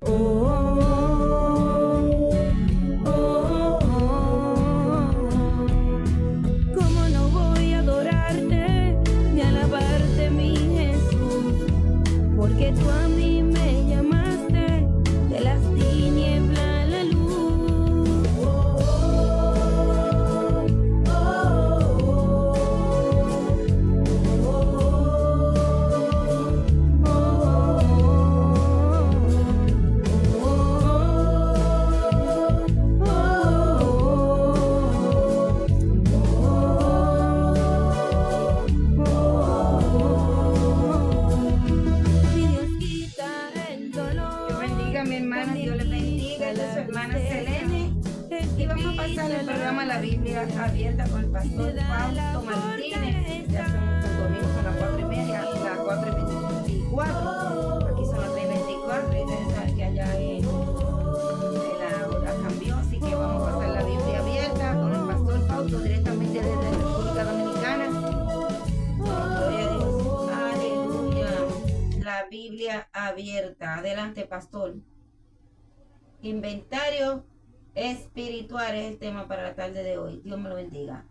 Oh, oh, oh, oh, oh. ¿Cómo no voy a adorarte ni alabarte, mi Jesús? Porque tú a mí me llamaste de las tinieblas a la luz. Oh, oh, oh, Dios bendiga a mi hermana, Dios les bendiga. Esta es su hermana Selene. Y vamos a pasar el programa La Biblia Abierta con el pastor Fausto Martínez. Ya son los domingos, son las 4:30, las 4:24. Aquí son las 3:24. Y ustedes saben que allá la hora cambió. Así que vamos a pasar la Biblia Abierta con el pastor Fausto directamente desde República Dominicana. Gloria a Dios. Aleluya. La Biblia Abierta. Adelante, pastor. Inventario espiritual es el tema para la tarde de hoy. Dios me lo bendiga.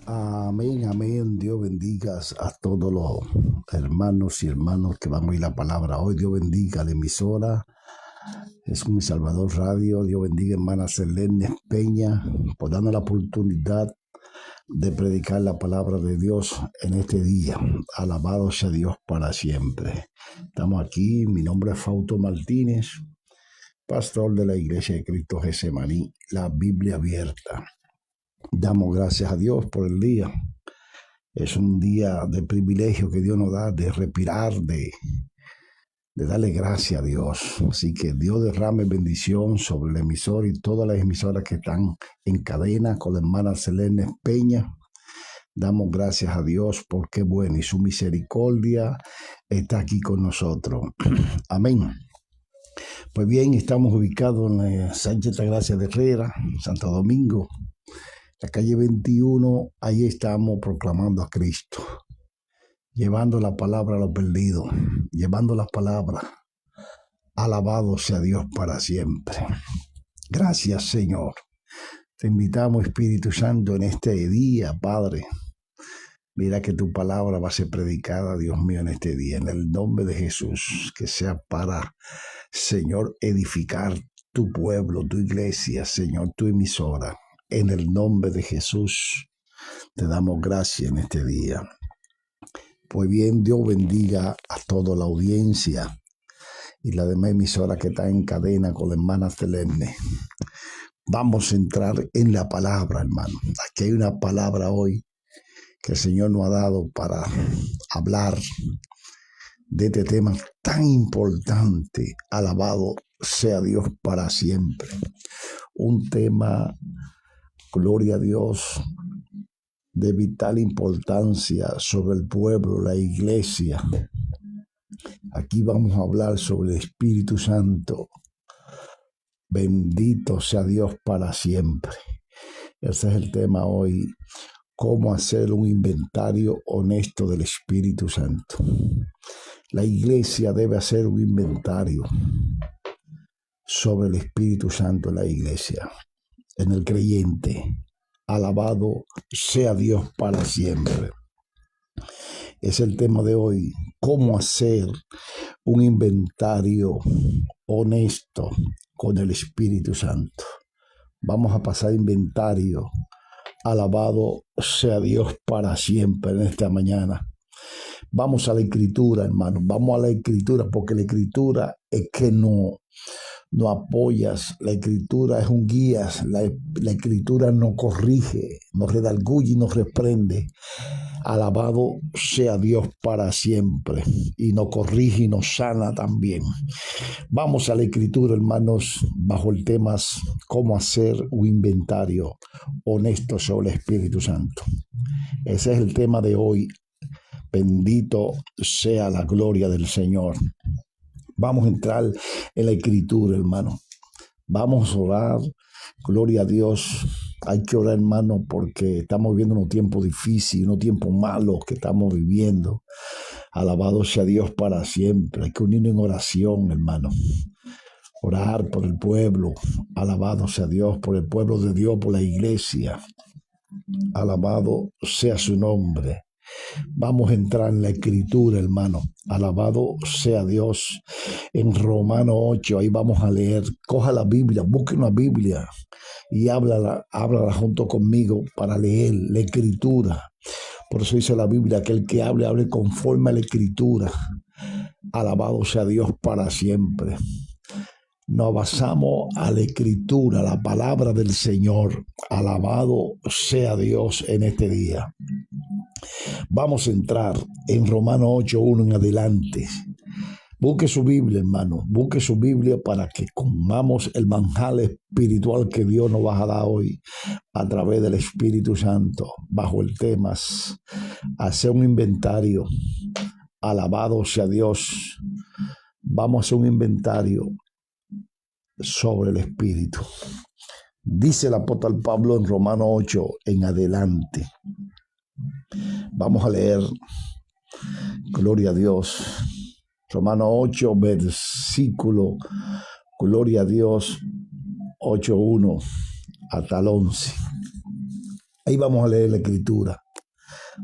Amén, amén. Dios bendiga a todos los hermanos y hermanas que van a oír la palabra hoy. Dios bendiga a la emisora. Es Mi Salvador Radio. Dios bendiga a hermana Selene Peña por darnos la oportunidad de predicar la palabra de Dios en este día. Alabado sea Dios para siempre. Estamos aquí. Mi nombre es Fausto Martínez, pastor de la Iglesia de Cristo Getsemaní, la Biblia Abierta. Damos gracias a Dios por el día. Es un día de privilegio que Dios nos da, de respirar, de darle gracias a Dios. Así que Dios derrame bendición sobre el emisor y todas las emisoras que están en cadena con la hermana Selene Peña. Damos gracias a Dios porque es bueno y su misericordia está aquí con nosotros. Amén. Pues bien, estamos ubicados en Sánchez Altagracia de Herrera, Santo Domingo, la calle 21. Ahí estamos proclamando a Cristo, llevando la palabra a los perdidos, llevando la palabra. Alabado sea Dios para siempre. Gracias, Señor. Te invitamos, Espíritu Santo, en este día, Padre. Mira que tu palabra va a ser predicada, Dios mío, en este día, en el nombre de Jesús, que sea para, Señor, edificar tu pueblo, tu iglesia, Señor, tu emisora. En el nombre de Jesús, te damos gracias en este día. Pues bien, Dios bendiga a toda la audiencia y la demás emisora que está en cadena con la hermana Selene. Vamos a entrar en la palabra, hermano. Aquí hay una palabra hoy que el Señor nos ha dado para hablar de este tema tan importante. Alabado sea Dios para siempre. Un tema, gloria a Dios, de vital importancia sobre el pueblo, la iglesia. Aquí vamos a hablar sobre el Espíritu Santo. Bendito sea Dios para siempre. Ese es el tema hoy. Cómo hacer un inventario honesto del Espíritu Santo. La iglesia debe hacer un inventario sobre el Espíritu Santo en la iglesia, en el creyente. Alabado sea Dios para siempre. Es el tema de hoy. Cómo hacer un inventario honesto con el Espíritu Santo. Vamos a pasar inventario. Alabado sea Dios para siempre en esta mañana. Vamos a la Escritura, hermano. Vamos a la Escritura, porque la Escritura es que no apoyas. La Escritura es un guía. La Escritura no corrige, nos redarguye y nos reprende. Alabado sea Dios para siempre. Y nos corrige y nos sana también. Vamos a la Escritura, hermanos, bajo el tema cómo hacer un inventario honesto sobre el Espíritu Santo. Ese es el tema de hoy. Bendito sea la gloria del Señor. Vamos a entrar en la Escritura, hermano. Vamos a orar. Gloria a Dios. Hay que orar, hermano, porque estamos viviendo unos tiempos difíciles, unos tiempos malos que estamos viviendo. Alabado sea Dios para siempre. Hay que unirnos en oración, hermano. Orar por el pueblo. Alabado sea Dios por el pueblo de Dios, por la iglesia. Alabado sea su nombre. Vamos a entrar en la escritura, hermano. Alabado sea Dios. En Romanos 8, ahí vamos a leer. Coja la Biblia, busque una Biblia y háblala junto conmigo para leer la escritura. Por eso dice la Biblia, que el que hable conforme a la escritura. Alabado sea Dios para siempre. Nos basamos a la escritura, a la palabra del Señor. Alabado sea Dios en este día. Vamos a entrar en Romanos 8:1 en adelante. Busque su Biblia, hermano. Busque su Biblia para que comamos el manjar espiritual que Dios nos va a dar hoy a través del Espíritu Santo, bajo el tema hacer un inventario. Alabado sea Dios. Vamos a hacer un inventario sobre el Espíritu. Dice el apóstol Pablo en Romanos 8 en adelante. Vamos a leer. Gloria a Dios. Romanos 8, versículo, gloria a Dios, 8:1 hasta el 11. Ahí vamos a leer la escritura.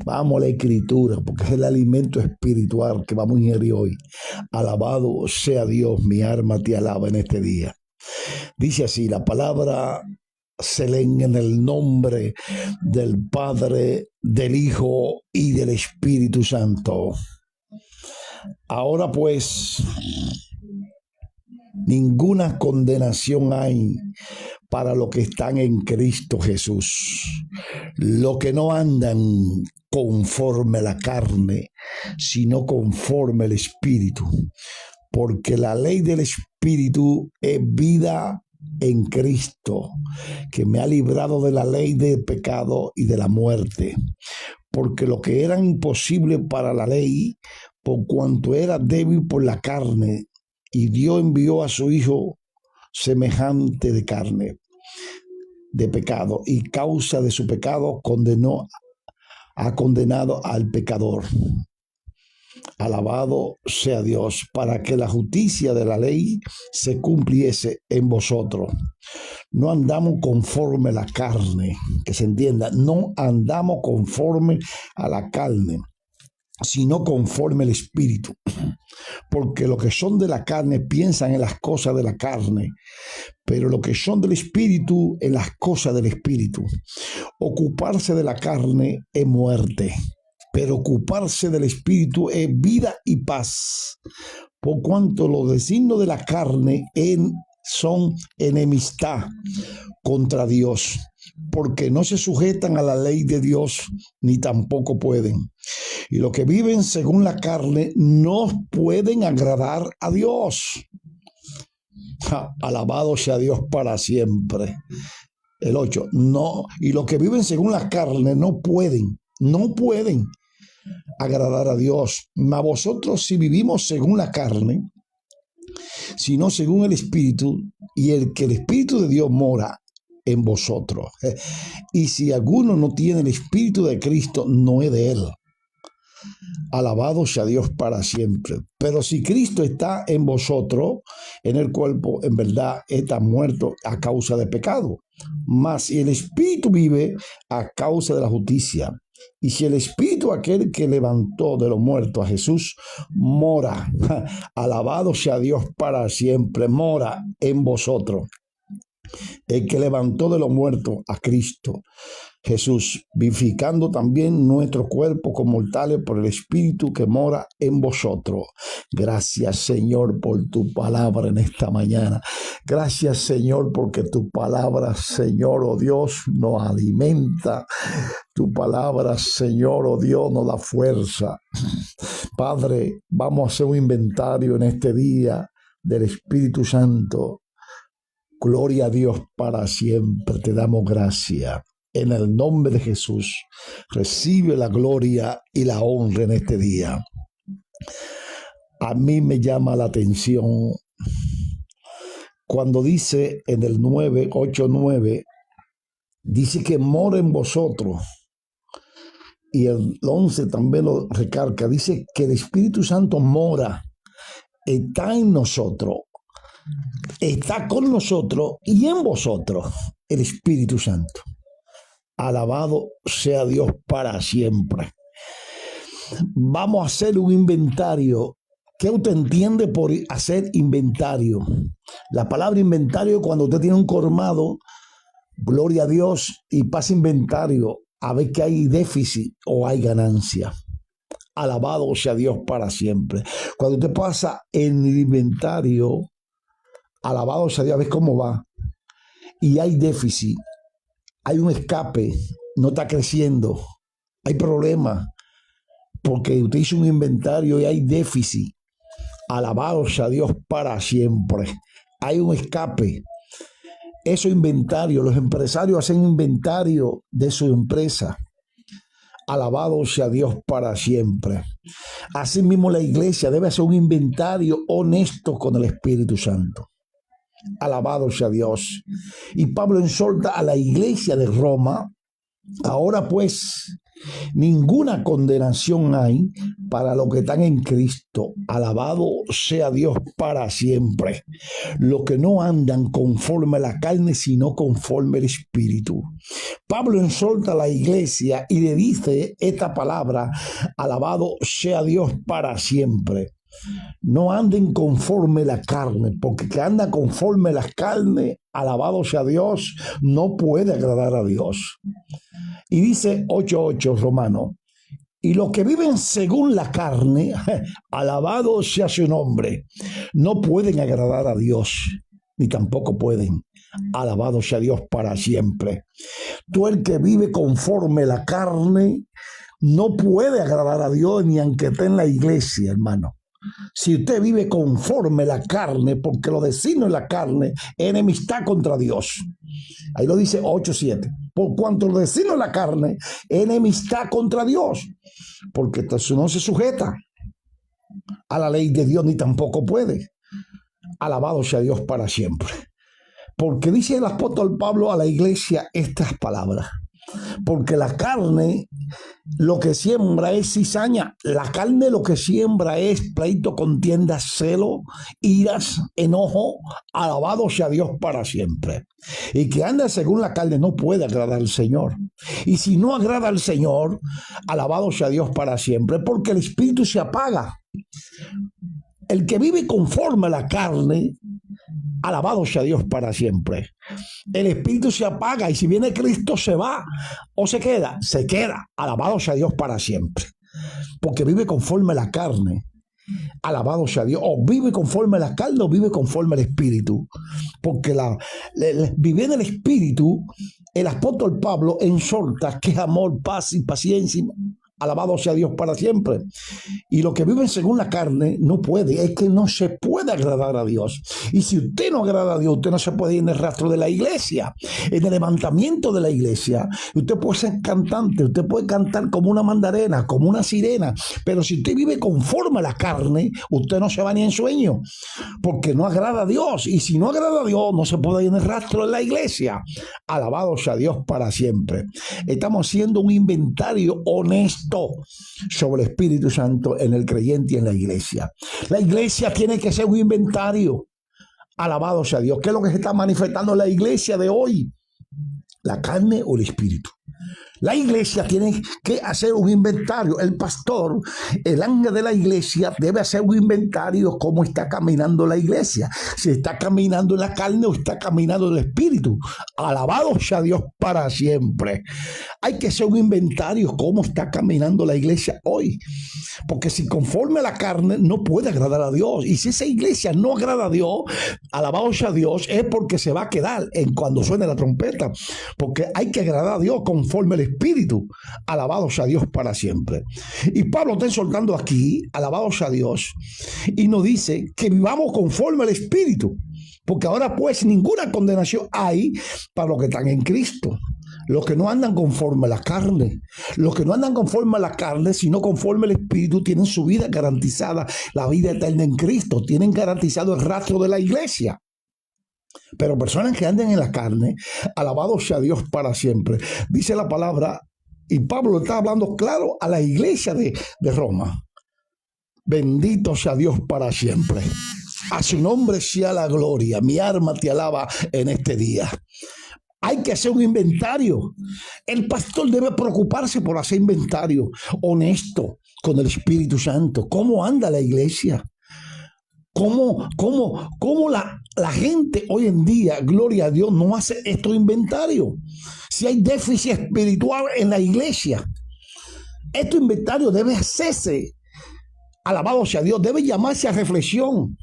Vamos a la escritura, porque es el alimento espiritual que vamos a ingerir hoy. Alabado sea Dios, mi alma te alaba en este día. Dice así, la palabra se lee en el nombre del Padre, del Hijo y del Espíritu Santo. Ahora pues, ninguna condenación hay para los que están en Cristo Jesús, los que no andan conforme a la carne, sino conforme al Espíritu, porque la ley del Espíritu es vida en Cristo, que me ha librado de la ley del pecado y de la muerte, porque lo que era imposible para la ley, por cuanto era débil por la carne, y Dios envió a su Hijo semejante de carne, de pecado, y causa de su pecado ha condenado al pecador. Alabado sea Dios, para que la justicia de la ley se cumpliese en vosotros. No andamos conforme a la carne, que se entienda, no andamos conforme a la carne, sino conforme al Espíritu. Porque los que son de la carne piensan en las cosas de la carne, pero los que son del Espíritu en las cosas del Espíritu. Ocuparse de la carne es muerte, pero ocuparse del Espíritu es vida y paz. Por cuanto los designios de la carne son enemistad contra Dios, porque no se sujetan a la ley de Dios, ni tampoco pueden. Y los que viven según la carne no pueden agradar a Dios. Alabado sea Dios para siempre. El 8. No, y los que viven según la carne no pueden agradar a Dios. Mas vosotros, si vivimos según la carne, sino según el Espíritu, y el que el Espíritu de Dios mora en vosotros. Y si alguno no tiene el Espíritu de Cristo, no es de él. Alabado sea Dios para siempre. Pero si Cristo está en vosotros, en el cuerpo, en verdad está muerto a causa de pecado. Mas si el Espíritu vive a causa de la justicia, y si el Espíritu aquel que levantó de los muertos a Jesús mora, alabado sea Dios para siempre, mora en vosotros. El que levantó de los muertos a Cristo Jesús, vivificando también nuestro cuerpo con mortales por el Espíritu que mora en vosotros. Gracias, Señor, por tu palabra en esta mañana. Gracias, Señor, porque tu palabra, Señor, oh Dios, nos alimenta. Tu palabra, Señor, oh Dios, nos da fuerza. Padre, vamos a hacer un inventario en este día del Espíritu Santo. Gloria a Dios para siempre. Te damos gracias. En el nombre de Jesús, recibe la gloria y la honra en este día. A mí me llama la atención cuando dice en el 8:9, dice que mora en vosotros y el 11 también lo recarga. Dice que el Espíritu Santo mora, está en nosotros, está con nosotros y en vosotros el Espíritu Santo. Alabado sea Dios para siempre. Vamos a hacer un inventario. ¿Qué usted entiende por hacer inventario? La palabra inventario, cuando usted tiene un colmado, gloria a Dios, y pasa inventario a ver que hay déficit o hay ganancia. Alabado sea Dios para siempre. Cuando usted pasa en el inventario, alabado sea Dios, a ver cómo va, y hay déficit, hay un escape, no está creciendo, hay problemas, porque usted hizo un inventario y hay déficit. Alabado sea Dios para siempre. Hay un escape. Eso inventario, los empresarios hacen inventario de su empresa. Alabado sea Dios para siempre. Asimismo, la iglesia debe hacer un inventario honesto con el Espíritu Santo. Alabado sea Dios. Y Pablo exhorta a la iglesia de Roma: ahora pues, ninguna condenación hay para los que están en Cristo. Alabado sea Dios para siempre. Los que no andan conforme a la carne, sino conforme al Espíritu. Pablo exhorta a la iglesia y le dice esta palabra: alabado sea Dios para siempre. No anden conforme a la carne, porque que anda conforme a la carne, alabado sea Dios, no puede agradar a Dios. Y dice 8:8 Romano: y los que viven según la carne, alabado sea su nombre, no pueden agradar a Dios, ni tampoco pueden. Alabado sea Dios para siempre. Tú, el que vive conforme a la carne, no puede agradar a Dios, ni aunque esté en la iglesia, hermano. Si usted vive conforme a la carne, porque lo designo en la carne, enemistad contra Dios. Ahí lo dice 8:7. Por cuanto lo designo en la carne, enemistad contra Dios. Porque entonces no se sujeta a la ley de Dios, ni tampoco puede. Alabado sea Dios para siempre. Porque dice el apóstol Pablo a la iglesia estas palabras: porque la carne lo que siembra es cizaña. La carne lo que siembra es pleito, contienda, celo, iras, enojo. Alabado sea Dios para siempre. Y que anda según la carne no puede agradar al Señor. Y si no agrada al Señor, alabado sea Dios para siempre, porque el espíritu se apaga. El que vive conforme a la carne, alabado sea Dios para siempre. El espíritu se apaga, y si viene Cristo se va o se queda. Se queda. Alabado sea Dios para siempre. Porque vive conforme a la carne. Alabado sea Dios. O vive conforme a la carne o vive conforme al espíritu. Porque vivir en el espíritu, el apóstol Pablo exhorta que es amor, paz y paciencia. Alabado sea Dios para siempre. Y los que viven según la carne no puede, es que no se puede agradar a Dios. Y si usted no agrada a Dios, usted no se puede ir en el rastro de la iglesia, en el levantamiento de la iglesia. Usted puede ser cantante, usted puede cantar como una mandarena, como una sirena, pero si usted vive conforme a la carne, usted no se va ni en sueño, porque no agrada a Dios. Y si no agrada a Dios, no se puede ir en el rastro de la iglesia. Alabado sea Dios para siempre. Estamos haciendo un inventario honesto sobre el Espíritu Santo en el creyente y en la iglesia. La iglesia tiene que ser un inventario. Alabado sea Dios. ¿Qué es lo que se está manifestando en la iglesia de hoy? ¿La carne o el espíritu? La iglesia tiene que hacer un inventario. El pastor, el ángel de la iglesia, debe hacer un inventario cómo está caminando la iglesia. Si está caminando en la carne o está caminando en el espíritu. Alabado sea Dios para siempre. Hay que hacer un inventario cómo está caminando la iglesia hoy. Porque si conforme a la carne no puede agradar a Dios. Y si esa iglesia no agrada a Dios, alabado sea Dios, es porque se va a quedar en cuando suene la trompeta. Porque hay que agradar a Dios conforme al espíritu. Alabado sea Dios para siempre. Y Pablo está exhortando aquí, alabado sea Dios, y nos dice que vivamos conforme al espíritu. Porque ahora pues ninguna condenación hay para los que están en Cristo. Los que no andan conforme a la carne. Los que no andan conforme a la carne, sino conforme al espíritu, tienen su vida garantizada, la vida eterna en Cristo. Tienen garantizado el rastro de la iglesia. Pero personas que anden en la carne, alabado sea Dios para siempre. Dice la palabra, Y Pablo está hablando claro a la iglesia de Roma. Bendito sea Dios para siempre. A su nombre sea la gloria. Mi alma te alaba en este día. Hay que hacer un inventario. El pastor debe preocuparse por hacer inventario honesto con el Espíritu Santo. ¿Cómo anda la iglesia? ¿Cómo la gente hoy en día, gloria a Dios, no hace estos inventarios? Si hay déficit espiritual en la iglesia, este inventario debe hacerse. Alabado sea Dios, debe llamarse a reflexión.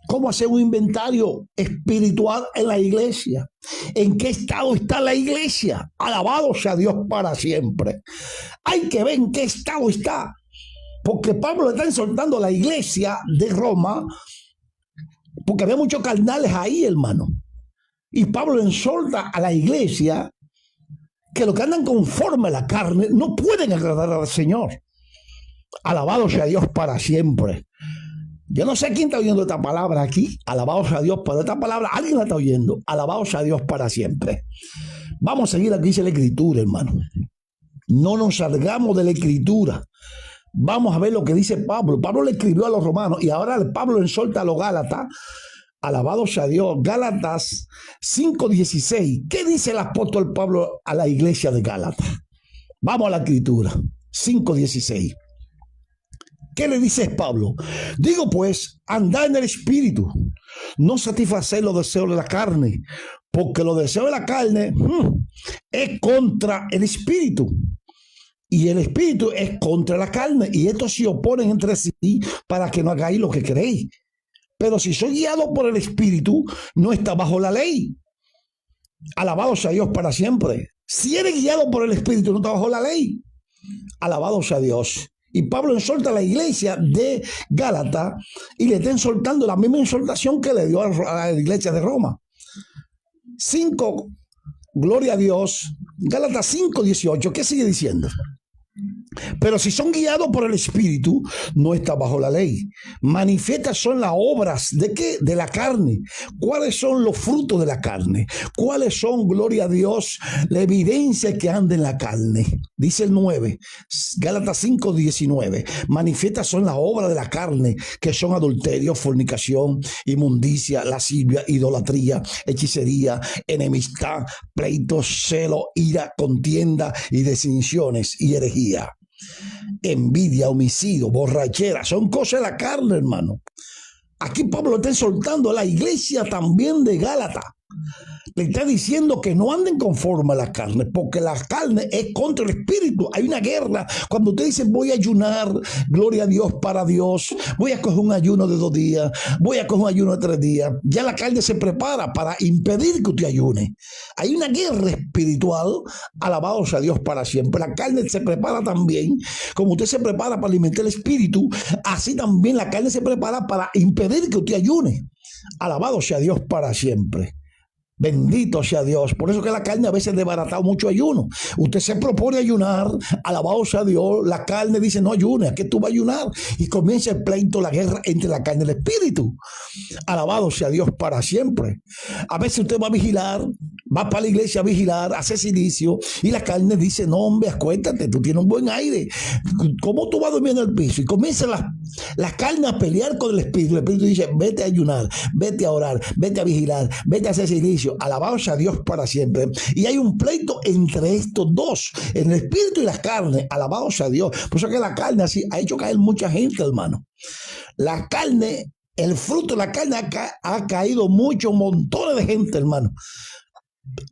¿Cómo hacer un inventario espiritual en la iglesia? ¿En qué estado está la iglesia? Alabado sea Dios para siempre. Hay que ver en qué estado está. Porque Pablo está exhortando a la iglesia de Roma, porque había muchos carnales ahí, hermano. Y Pablo exhorta a la iglesia que los que andan conforme a la carne no pueden agradar al Señor. Alabado sea Dios para siempre. Yo no sé quién está oyendo esta palabra aquí. Alabado sea Dios, pero esta palabra alguien la está oyendo. Alabado sea Dios para siempre. Vamos a seguir aquí, dice la Escritura, hermano. No nos salgamos de la Escritura. Vamos a ver lo que dice Pablo. Pablo le escribió a los romanos y ahora Pablo exhorta a los Gálatas. Alabado sea Dios. Gálatas 5:16. ¿Qué dice el apóstol Pablo a la iglesia de Gálatas? Vamos a la Escritura. 5:16. ¿Qué le dice Pablo? Digo pues, andad en el Espíritu, no satisfacer los deseos de la carne, porque los deseos de la carne es contra el Espíritu, y el Espíritu es contra la carne, y estos se oponen entre sí para que no hagáis lo que queréis. Pero si soy guiado por el Espíritu, no está bajo la ley. Alabado sea Dios para siempre. Si eres guiado por el Espíritu, no está bajo la ley. Alabado sea Dios. Y Pablo exhorta a la iglesia de Gálatas y le está exhortando la misma exhortación que le dio a la iglesia de Roma. 5, gloria a Dios. Gálatas 5:18, ¿qué sigue diciendo? Pero si son guiados por el Espíritu, no está bajo la ley. Manifiestas son las obras ¿de qué? De la carne. ¿Cuáles son los frutos de la carne? ¿Cuáles son, gloria a Dios, la evidencia que anda en la carne? Dice el 9, Gálatas 5:19. Manifiestas son las obras de la carne, que son adulterio, fornicación, inmundicia, lascivia, idolatría, hechicería, enemistad, pleitos, celo, ira, contienda y disensiones y herejía. Envidia, homicidio, borrachera, son cosas de la carne, hermano. Aquí Pablo está exhortando a la iglesia también de Gálatas. Le está diciendo que no anden conforme a la carne, porque la carne es contra el Espíritu. Hay una guerra. Cuando usted dice voy a ayunar, gloria a Dios para Dios, voy a coger un ayuno de 2 días, voy a coger un ayuno de 3 días, ya la carne se prepara para impedir que usted ayune. Hay una guerra espiritual, alabado sea Dios para siempre. La carne se prepara también, como usted se prepara para alimentar el Espíritu, así también la carne se prepara para impedir que usted ayune. Alabado sea Dios para siempre. Bendito sea Dios. Por eso que la carne a veces ha desbaratado mucho ayuno. Usted se propone ayunar, alabado sea Dios. La carne dice no ayunes, ¿a qué tú vas a ayunar? Y comienza el pleito, la guerra entre la carne y el Espíritu. Alabado sea Dios para siempre. A veces usted va a vigilar, va para la iglesia a vigilar, hace silicio, y la carne dice no hombre, acuéstate, tú tienes un buen aire. ¿Cómo tú vas a dormir en el piso? Y comienza la carne a pelear con el Espíritu. El Espíritu dice vete a ayunar, vete a orar, vete a vigilar, vete a hacer silicio. Alabado sea Dios para siempre. Y hay un pleito entre estos dos, en el espíritu y la carne. Alabado sea Dios. Por eso que la carne así ha hecho caer mucha gente, hermano. La carne, el fruto de la carne ha caído muchos montones de gente, hermano,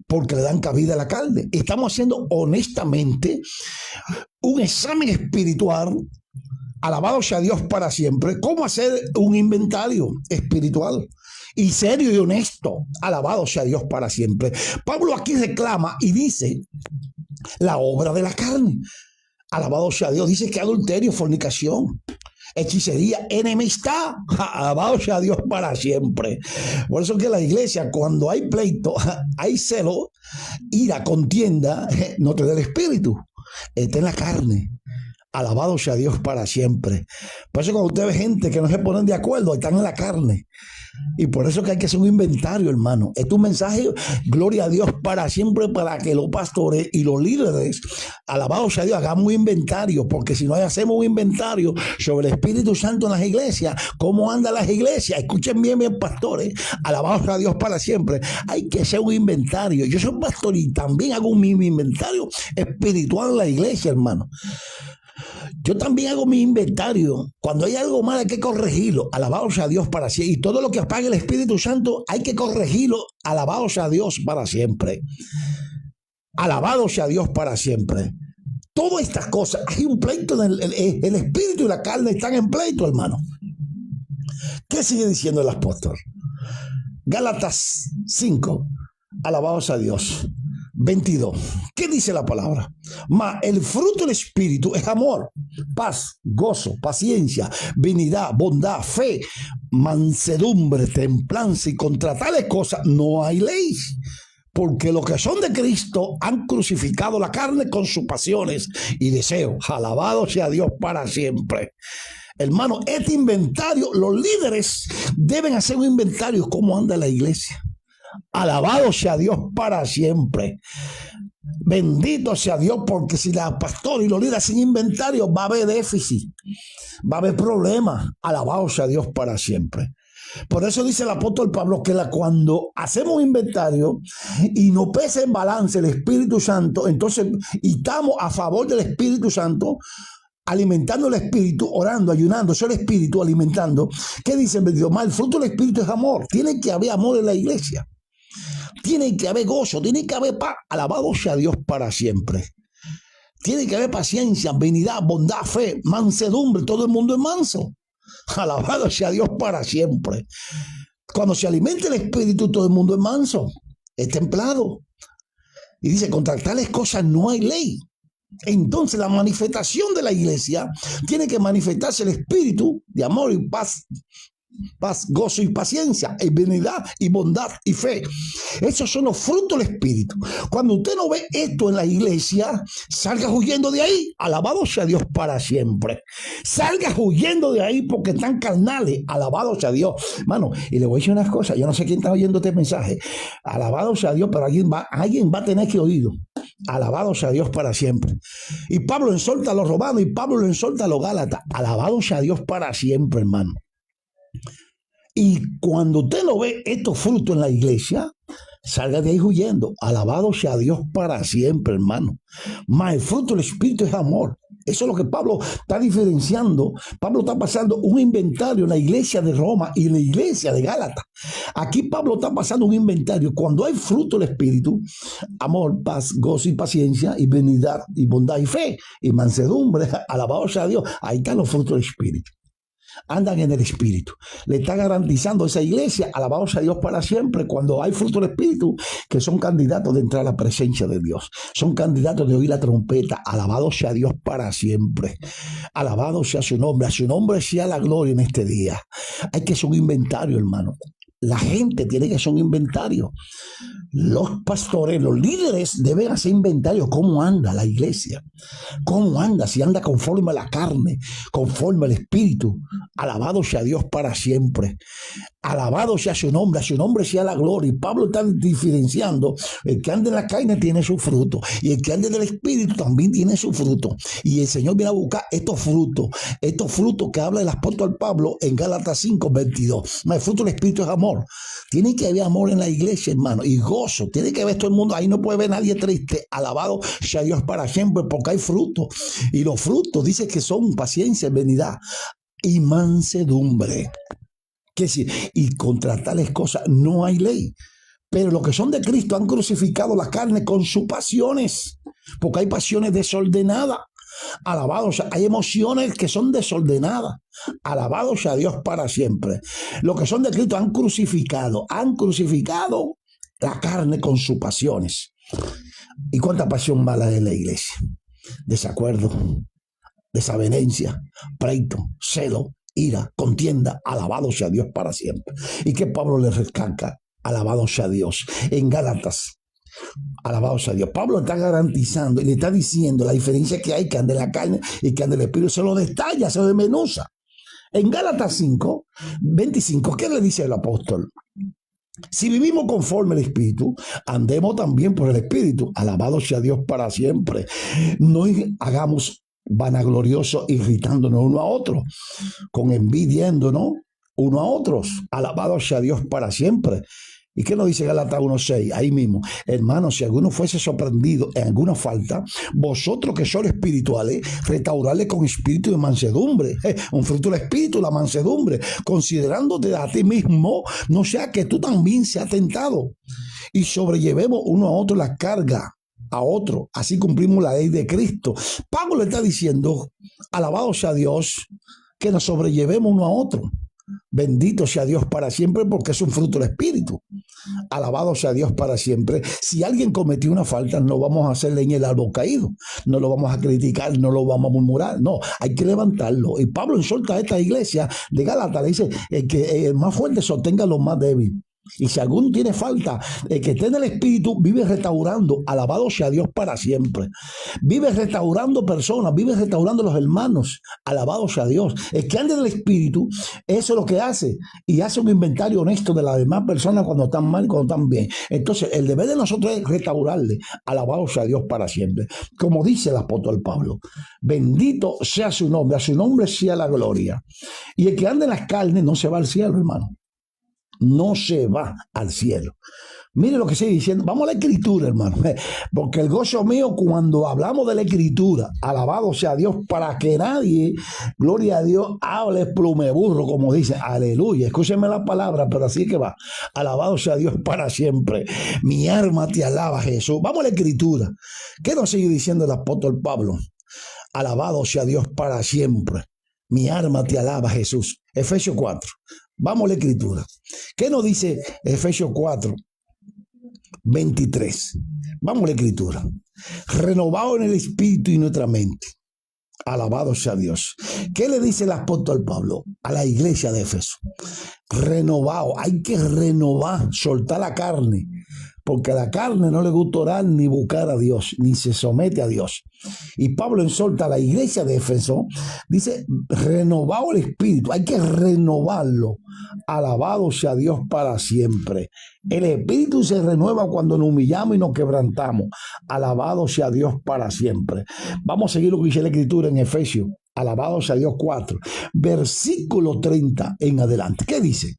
porque le dan cabida a la carne. Estamos haciendo honestamente un examen espiritual. Alabado sea Dios para siempre. ¿Cómo hacer un inventario espiritual? Y serio y honesto. Alabado sea Dios para siempre. Pablo aquí reclama y dice la obra de la carne. Alabado sea Dios. Dice que adulterio, fornicación, hechicería, enemistad. Alabado sea Dios para siempre. Por eso que la iglesia, cuando hay pleito, hay celo, ira, contienda, no te da el Espíritu, está en la carne. Alabado sea Dios para siempre. Por eso cuando usted ve gente que no se ponen de acuerdo, están en la carne. Y por eso que hay que hacer un inventario, hermano. Es un mensaje, gloria a Dios, para siempre, para que los pastores y los líderes, alabados sea Dios, hagamos un inventario, porque si no hacemos un inventario sobre el Espíritu Santo en las iglesias, cómo andan las iglesias, escuchen bien, bien, pastores, alabados sea Dios para siempre, hay que hacer un inventario. Yo soy pastor y también hago mi inventario espiritual en la iglesia, hermano. Yo también hago mi inventario. Cuando hay algo mal hay que corregirlo. Alabado sea Dios para siempre. Y todo lo que apague el Espíritu Santo hay que corregirlo. Alabado sea Dios para siempre. Alabado sea Dios para siempre. Todas estas cosas, hay un pleito. El Espíritu y la carne están en pleito, hermano. ¿Qué sigue diciendo el apóstol? Gálatas 5. Alabado sea Dios. 22. ¿Qué dice la palabra? Mas el fruto del Espíritu es amor, paz, gozo, paciencia, benignidad, bondad, fe, mansedumbre, templanza, y contra tales cosas no hay ley. Porque los que son de Cristo han crucificado la carne con sus pasiones y deseos. Alabado sea Dios para siempre. Hermano, este inventario, los líderes deben hacer un inventario cómo anda la iglesia. Alabado sea Dios para siempre. Bendito sea Dios, porque si la pastora y los líderes sin inventario va a haber déficit, va a haber problemas. Alabado sea Dios para siempre. Por eso dice el apóstol Pablo que cuando hacemos un inventario y nos pesa en balance el Espíritu Santo, entonces y estamos a favor del Espíritu Santo, alimentando el Espíritu, orando, ayunando, el Espíritu alimentando. ¿Qué dice el bendito? El fruto del Espíritu es amor. Tiene que haber amor en la iglesia. Tiene que haber gozo, tiene que haber paz. Alabado sea Dios para siempre. Tiene que haber paciencia, benignidad, bondad, fe, mansedumbre. Todo el mundo es manso. Alabado sea Dios para siempre. Cuando se alimenta el Espíritu, todo el mundo es manso, es templado. Y dice, contra tales cosas no hay ley. Entonces la manifestación de la iglesia tiene que manifestarse el Espíritu de amor y paz, gozo y paciencia, y benignidad y bondad y fe. Esos son los frutos del Espíritu. Cuando usted no ve esto en la iglesia, salga huyendo de ahí. Alabado sea Dios para siempre. Salga huyendo de ahí porque están carnales. Alabado sea Dios. Mano, y le voy a decir unas cosas. Yo no sé quién está oyendo este mensaje. Alabado sea Dios, pero alguien va a tener que oírlo. Alabado sea Dios para siempre. Y Pablo exhorta a los romanos y Pablo lo exhorta a los gálatas. Alabado sea Dios para siempre, hermano. Y cuando usted no ve estos frutos en la iglesia, salga de ahí huyendo. Alabado sea Dios para siempre, hermano. Mas el fruto del Espíritu es amor. Eso es lo que Pablo está diferenciando. Pablo está pasando un inventario en la iglesia de Roma y en la iglesia de Gálatas. Aquí Pablo está pasando un inventario. Cuando hay fruto del Espíritu, amor, paz, gozo y paciencia, y benignidad y bondad y fe, y mansedumbre, alabado sea Dios. Ahí están los frutos del Espíritu. Andan en el Espíritu. Le está garantizando a esa iglesia, alabado sea Dios para siempre, cuando hay fruto del Espíritu, que son candidatos de entrar a la presencia de Dios. Son candidatos de oír la trompeta. Alabado sea Dios para siempre. Alabado sea su nombre. A su nombre sea la gloria en este día. Hay que hacer un inventario, hermano. La gente tiene que hacer un inventario. Los pastores, los líderes deben hacer inventario. ¿Cómo anda la iglesia? ¿Cómo anda? Si anda conforme a la carne, conforme al Espíritu. Alabado sea Dios para siempre. Alabado sea su nombre, a su nombre sea la gloria. Y Pablo está diferenciando. El que anda en la carne tiene su fruto. Y el que anda en el Espíritu también tiene su fruto. Y el Señor viene a buscar estos frutos que habla el apóstol Pablo en Gálatas 5, 22. El fruto del Espíritu es amor. Tiene que haber amor en la iglesia, hermano, y gozo. Tiene que ver todo el mundo. Ahí no puede ver nadie triste. Alabado sea Dios para siempre, porque hay frutos. Y los frutos dice que son paciencia, benignidad y mansedumbre. Que sí, y contra tales cosas no hay ley. Pero los que son de Cristo han crucificado la carne con sus pasiones, porque hay pasiones desordenadas. Alabado sea, hay emociones que son desordenadas. Alabado sea Dios para siempre. Los que son de Cristo han crucificado la carne con sus pasiones. ¿Y cuánta pasión mala es en la iglesia? Desacuerdo, desavenencia, pleito, celo, ira, contienda. Alabado sea Dios para siempre. ¿Y qué Pablo le recalca? Alabado sea Dios. En Gálatas, alabado sea Dios. Pablo está garantizando y le está diciendo la diferencia que hay, que anda en la carne y que anda en el Espíritu. Se lo detalla, se lo desmenuza. En Gálatas 5, 25, ¿qué le dice el apóstol? Si vivimos conforme al Espíritu, andemos también por el Espíritu. Alabado sea Dios para siempre. No hagamos vanagloriosos irritándonos uno a otro, con envidiándonos uno a otros. Alabado sea Dios para siempre. ¿Y qué nos dice Gálatas 1:6? Ahí mismo, hermanos, si alguno fuese sorprendido en alguna falta, vosotros que sois espirituales, restaurarle con espíritu de mansedumbre. Un fruto del espíritu, la mansedumbre, considerándote a ti mismo, no sea que tú también seas tentado. Y sobrellevemos uno a otro la carga a otro, así cumplimos la ley de Cristo. Pablo le está diciendo, alabado sea Dios, que nos sobrellevemos uno a otro. Bendito sea Dios para siempre, porque es un fruto del Espíritu. Alabado sea Dios para siempre. Si alguien cometió una falta, no vamos a hacer leña del árbol caído, no lo vamos a criticar, no lo vamos a murmurar, no, hay que levantarlo. Y Pablo exhorta a esta iglesia de Gálatas, le dice que el más fuerte sostenga a los más débiles. Y si alguno tiene falta, el que esté en el Espíritu vive restaurando. Alabado sea Dios para siempre. Vive restaurando personas, vive restaurando los hermanos. Alabado sea Dios. El que ande en el Espíritu, eso es lo que hace. Y hace un inventario honesto de las demás personas cuando están mal y cuando están bien. Entonces, el deber de nosotros es restaurarle. Alabado sea Dios para siempre. Como dice el apóstol Pablo, bendito sea su nombre, a su nombre sea la gloria. Y el que ande en las carnes no se va al cielo, hermano. No se va al cielo. Mire lo que sigue diciendo. Vamos a la escritura, hermano. Porque el gozo mío cuando hablamos de la escritura, alabado sea Dios, para que nadie, gloria a Dios, hable plumeburro, como dice. Aleluya. Escúchenme la palabra, pero así que va. Alabado sea Dios para siempre. Mi alma te alaba, Jesús. Vamos a la escritura. ¿Qué nos sigue diciendo el apóstol Pablo? Alabado sea Dios para siempre. Mi alma te alaba, Jesús. Efesios 4. Vamos a la escritura. ¿Qué nos dice Efesios 4, 23? Vamos a la escritura. Renovado en el espíritu y nuestra mente. Alabado sea Dios. ¿Qué le dice el apóstol Pablo a la iglesia de Éfeso? Renovado. Hay que renovar, soltar la carne. Porque a la carne no le gusta orar ni buscar a Dios, ni se somete a Dios. Y Pablo exhorta a la iglesia de Éfeso, dice, renovado el espíritu, hay que renovarlo. Alabado sea Dios para siempre. El espíritu se renueva cuando nos humillamos y nos quebrantamos. Alabado sea Dios para siempre. Vamos a seguir lo que dice la escritura en Efesios. Alabado sea Dios 4, versículo 30 en adelante. ¿Qué dice?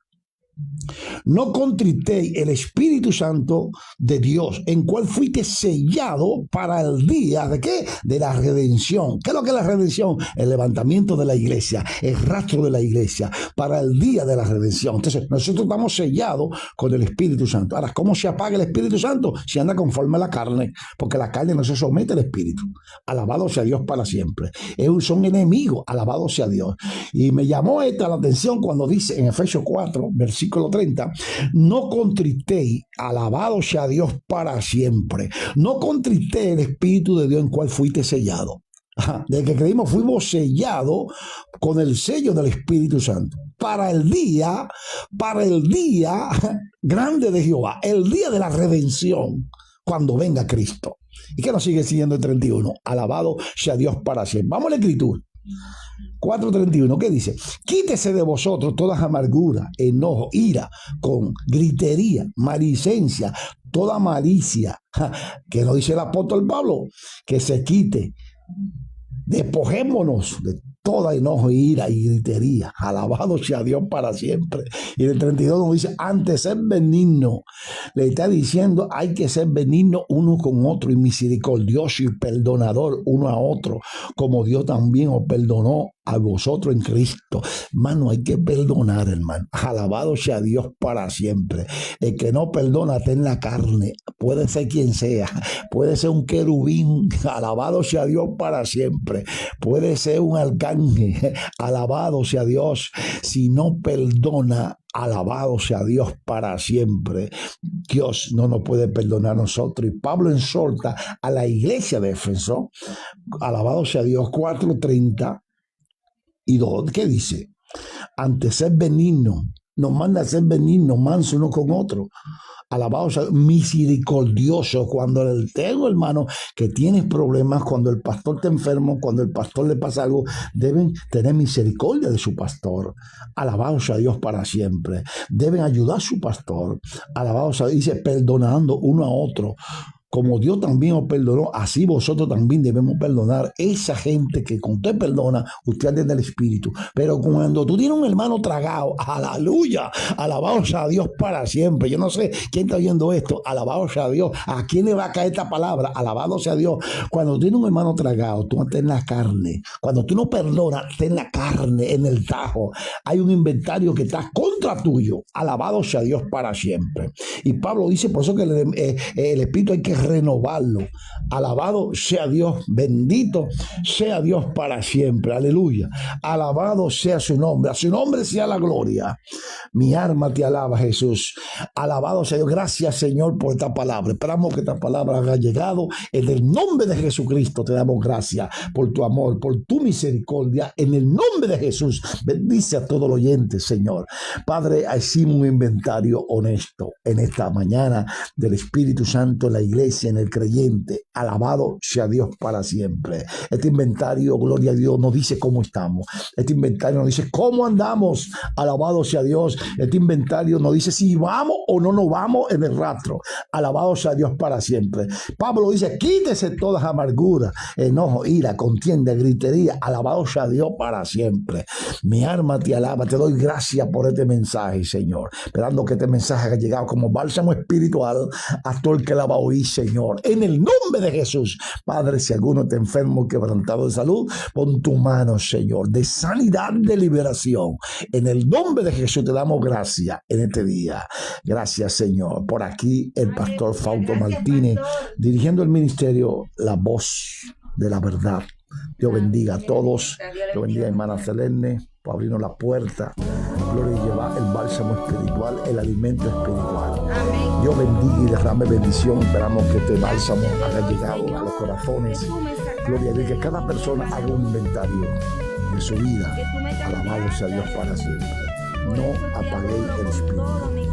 No contristéis el Espíritu Santo de Dios, en cual fuiste sellado para el día ¿de qué? De la redención. ¿Qué es lo que es la redención? El levantamiento de la iglesia, el rastro de la iglesia, para el día de la redención. Entonces, nosotros estamos sellados con el Espíritu Santo. Ahora, ¿cómo se apaga el Espíritu Santo? Si anda conforme a la carne, porque la carne no se somete al Espíritu. Alabado sea Dios para siempre. Son enemigos, alabado sea Dios. Y me llamó esta la atención cuando dice en Efesios 4, versículo 30, no contristéis, alabado sea Dios para siempre. No contristéis el Espíritu de Dios en cual fuiste sellado. Desde que creímos fuimos sellados con el sello del Espíritu Santo para el día grande de Jehová, el día de la redención, cuando venga Cristo. ¿Y qué nos sigue siguiendo el 31? Alabado sea Dios para siempre. Vamos a la escritura. 4:31, ¿qué dice? Quítese de vosotros toda amargura, enojo, ira, con gritería, maledicencia, toda malicia. ¿Qué nos dice el apóstol Pablo? Que se quite. Despojémonos de toda enojo, ira y gritería. Alabado sea Dios para siempre. Y el 32 nos dice, antes ser benigno. Le está diciendo, hay que ser benigno uno con otro y misericordioso y perdonador uno a otro, como Dios también os perdonó a vosotros en Cristo. Hermano, hay que perdonar, hermano. Alabado sea Dios para siempre. El que no perdona está en la carne. Puede ser quien sea. Puede ser un querubín. Alabado sea Dios para siempre. Puede ser un arcángel. Alabado sea Dios. Si no perdona, alabado sea Dios para siempre. Dios no nos puede perdonar a nosotros. Y Pablo exhorta a la iglesia de Éfeso. Alabado sea Dios 4:30. ¿Y 2? ¿Qué dice? Antes ser benigno, nos manda a ser benignos, mansos unos con otros. Alabado sea, misericordioso. Cuando tengo, hermano, que tienes problemas, cuando el pastor está enfermo, cuando el pastor le pasa algo, deben tener misericordia de su pastor. Alabado sea Dios para siempre. Deben ayudar a su pastor. Alabado sea, dice, perdonando uno a otro. Como Dios también os perdonó, así vosotros también debemos perdonar. Esa gente que con usted perdona, usted anda en el Espíritu. Pero cuando tú tienes un hermano tragado, aleluya, alabado sea Dios para siempre. Yo no sé quién está oyendo esto, alabado sea Dios. ¿A quién le va a caer esta palabra? Alabado sea Dios. Cuando tú tienes un hermano tragado, tú andas en la carne. Cuando tú no perdonas, estás en la carne, en el tajo. Hay un inventario que está contra tuyo. Alabado sea Dios para siempre. Y Pablo dice, por eso que el Espíritu hay que renovarlo. Alabado sea Dios, bendito sea Dios para siempre, aleluya. Alabado sea su nombre, a su nombre sea la gloria. Mi alma te alaba, Jesús. Alabado sea Dios. Gracias, Señor, por esta palabra. Esperamos que esta palabra haya llegado. En el nombre de Jesucristo te damos gracias por tu amor, por tu misericordia. En el nombre de Jesús, bendice a todos los oyentes, Señor. Padre, hicimos un inventario honesto en esta mañana del Espíritu Santo en la iglesia, en el creyente. Alabado sea Dios para siempre. Este inventario, gloria a Dios, nos dice cómo estamos. Este inventario nos dice cómo andamos. Alabado sea Dios. Este inventario nos dice si vamos o no nos vamos en el rastro. Alabado sea Dios para siempre. Pablo dice, quítese todas amarguras, enojo, ira, contienda, gritería. Alabado sea Dios para siempre. Mi alma te alaba. Te doy gracias por este mensaje, Señor. Esperando que este mensaje haya llegado como bálsamo espiritual a todo el que la va a oír, Señor. En el nombre de Jesús. Padre, si alguno está enfermo, quebrantado de salud, pon tu mano, Señor, de sanidad, de liberación. En el nombre de Jesús te damos gracias en este día. Gracias, Señor. Por aquí el pastor Fausto Martínez, dirigiendo el ministerio La Voz de la Verdad. Dios bendiga a todos. Dios bendiga a hermana Selene por abrirnos la puerta. Gloria y llevar el bálsamo espiritual, el alimento espiritual. Amén. Dios bendiga y derrame bendición. Esperamos que este bálsamo haya llegado a los corazones. Gloria a Dios, que cada persona haga un inventario de su vida. Alabado sea Dios para siempre. No apaguéis el espíritu.